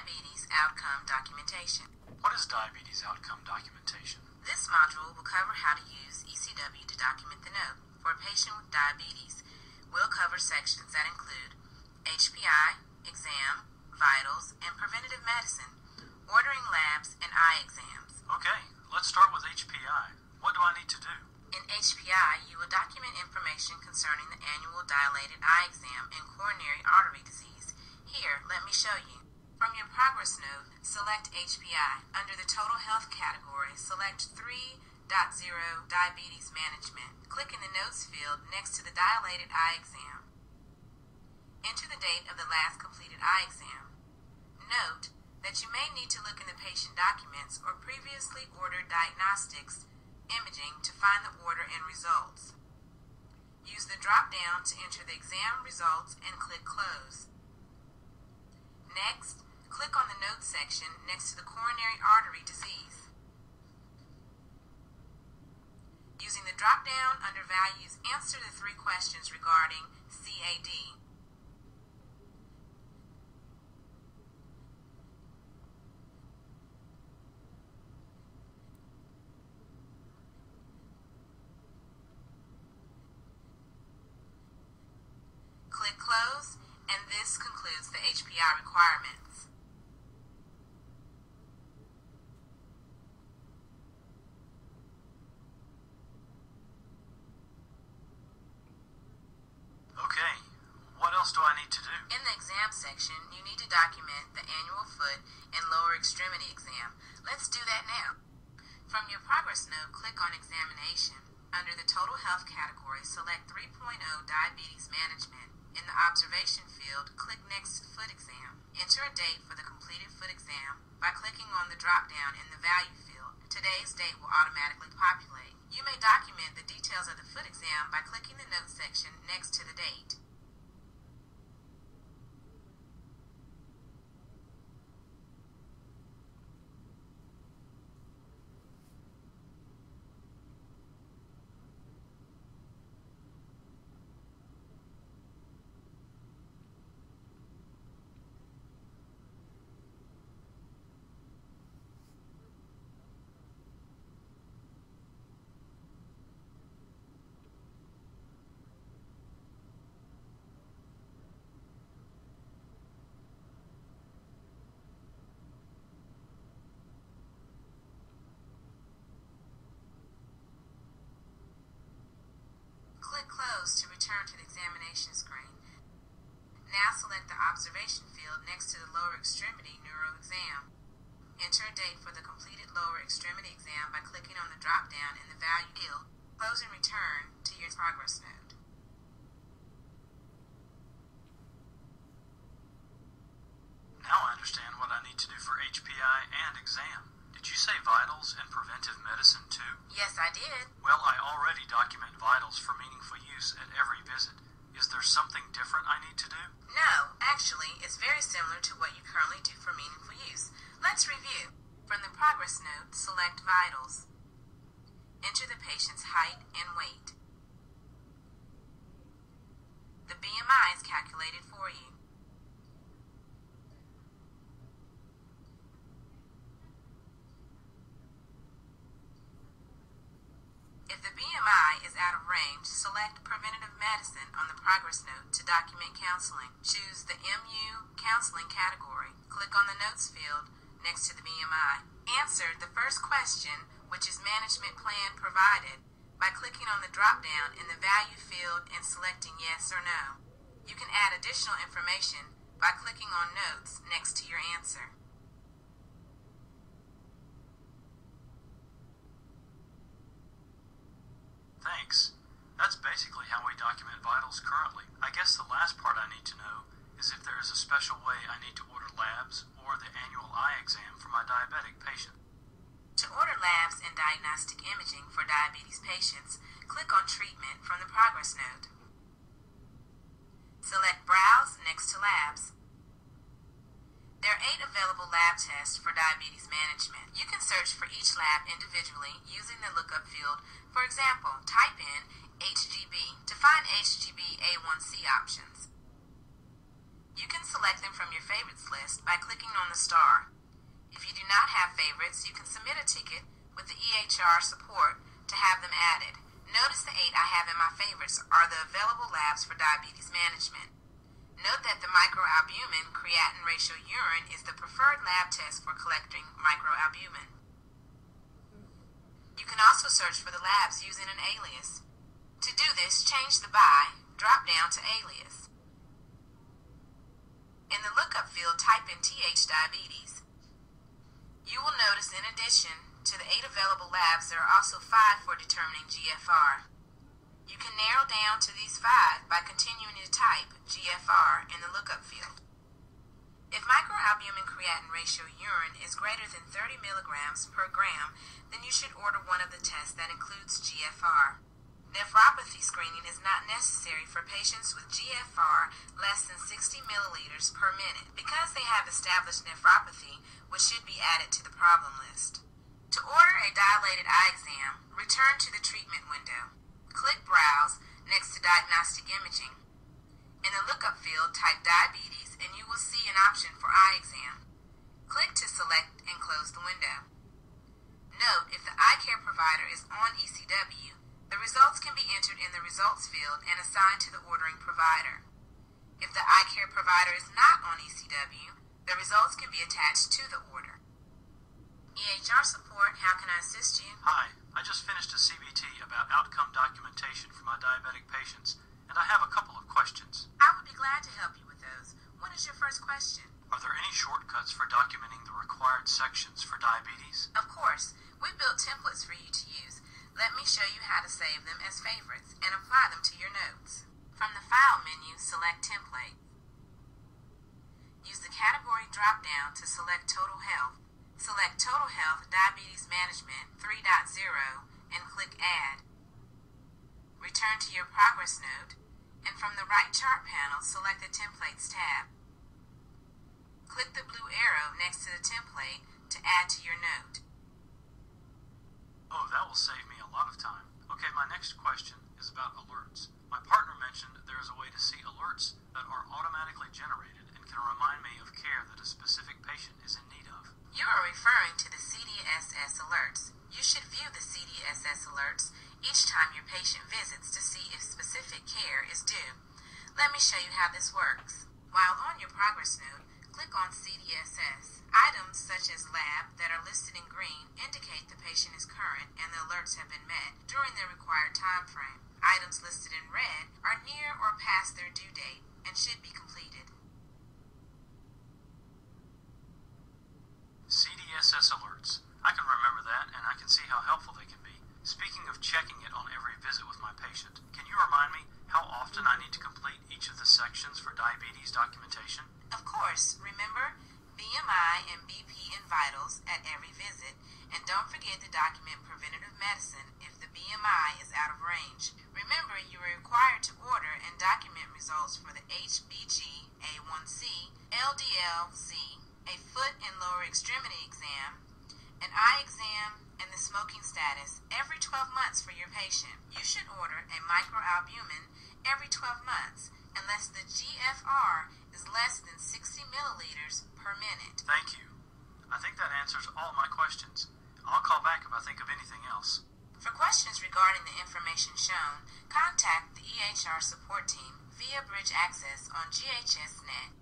Diabetes Outcome Documentation. What is diabetes outcome documentation? This module will cover how to use ECW to document the note. For a patient with diabetes, we'll cover sections that include HPI, exam, vitals, and preventative medicine, ordering labs, and eye exams. Okay, let's start with HPI. What do I need to do? In HPI, you will document information concerning the annual dilated eye exam and coronary artery disease. Here, let me show you. From your progress note, select HPI. Under the Total Health category, select 3.0 Diabetes Management. Click in the Notes field next to the dilated eye exam. Enter the date of the last completed eye exam. Note that you may need to look in the patient documents or previously ordered diagnostics imaging to find the order and results. Use the drop-down to enter the exam results and click Close. Next, click on the Notes section next to the coronary artery disease. Using the drop-down under Values, answer the 3 questions regarding CAD. Click Close, and this concludes the HPI requirements. Okay, what else do I need to do? In the exam section, you need to document the annual foot and lower extremity exam. Let's do that now. From your progress note, click on Examination. Under the Total Health category, select 3.0 Diabetes Management. In the Observation field, click Next Foot Exam. Enter a date for the completed foot exam by clicking on the drop-down in the Value field. Today's date will automatically populate. You may document the details of the foot exam by clicking the Notes section next to the date. Click Close to return to the examination screen. Now select the Observation field next to the lower extremity neuro exam. Enter a date for the completed lower extremity exam by clicking on the drop-down in the Value field. Close and return to your progress note. Now I understand what I need to do for HPI and exam. Did you say vitals and preventive medicine too? Yes, I did. Well, I already document vitals for meaningful use at every visit. Is there something different I need to do? No, actually, it's very similar to what you currently do for meaningful use. Let's review. From the progress note, select Vitals. Enter the patient's height and weight. The BMI is calculated for you. If the BMI is out of range, select Preventative Medicine on the progress note to document counseling. Choose the MU Counseling category. Click on the Notes field next to the BMI. Answer the first question, which is Management Plan Provided, by clicking on the drop-down in the Value field and selecting Yes or No. You can add additional information by clicking on Notes next to your answer. Thanks. That's basically how we document vitals currently. I guess the last part I need to know is if there is a special way I need to order labs or the annual eye exam for my diabetic patient. To order labs and diagnostic imaging for diabetes patients, click on Treatment from the progress note. Select Browse next to Labs. There are 8 available lab tests for diabetes management. You can search for each lab individually using the lookup field. For example, type in HGB to find HGB A1C options. You can select them from your favorites list by clicking on the star. If you do not have favorites, you can submit a ticket with the EHR support to have them added. Notice the 8 I have in my favorites are the available labs for diabetes management. Note that the microalbumin creatinine ratio urine is the preferred lab test for collecting microalbumin. You can also search for the labs using an alias. To do this, change the by, drop down to alias. In the lookup field, type in TH diabetes. You will notice in addition to the 8 available labs, there are also 5 for determining GFR. You can narrow down to these 5 by continuing to type GFR in the lookup field. If microalbumin creatinine ratio urine is greater than 30 milligrams per gram, then you should order one of the tests that includes GFR. Nephropathy screening is not necessary for patients with GFR less than 60 milliliters per minute because they have established nephropathy, which should be added to the problem list. To order a dilated eye exam, return to the treatment window. Click Browse next to Diagnostic Imaging. In the lookup field, type diabetes and you will see an option for eye exam. Click to select and close the window. Note, if the eye care provider is on ECW, the results can be entered in the results field and assigned to the ordering provider. If the eye care provider is not on ECW, the results can be attached to the order. EHR support, how can I assist you? Hi, I just finished a CBT about outcome documentation for my diabetic patients, and I have a couple of questions. I would be glad to help you with those. What is your first question? Are there any shortcuts for documenting the required sections for diabetes? Of course, we've built templates for you to use. Let me show you how to save them as favorites and apply them to your notes. From the File menu, select Template. Use the Category drop-down to select Total Health. Select Total Health Diabetes Management 3.0 and click Add. Return to your Progress Note, and from the right chart panel, select the Templates tab. Click the blue arrow next to the template to add to your note. Oh, that will save me a lot of time. Okay, my next question is about alerts. My partner mentioned there is a way to see alerts that are automatically generated and can remind me of care that a specific patient is in need of. You are referring to the CDSS alerts. You should view the CDSS alerts each time your patient visits to see if specific care is due. Let me show you how this works. While on your progress note, click on CDSS. Items such as lab that are listed in green indicate the patient is current and the alerts have been met during their required time frame. Items listed in red are near or past their due date and should be completed. CDSS alerts. I can remember that, and I can see how helpful they can be. Speaking of checking it on every visit with my patient, can you remind me how often I need to complete each of the sections for diabetes documentation? Of course, remember BMI and BP in vitals at every visit, and don't forget to document preventative medicine if the BMI is out of range. Remember, you are required to order and document results for the HbG, A1C, LDL-C, a foot and lower extremity exam, an eye exam, and the smoking status every 12 months for your patient. You should order a microalbumin every 12 months unless the GFR is less than 60 milliliters per minute. Thank you. I think that answers all my questions. I'll call back if I think of anything else. For questions regarding the information shown, contact the EHR support team via Bridge Access on GHSnet.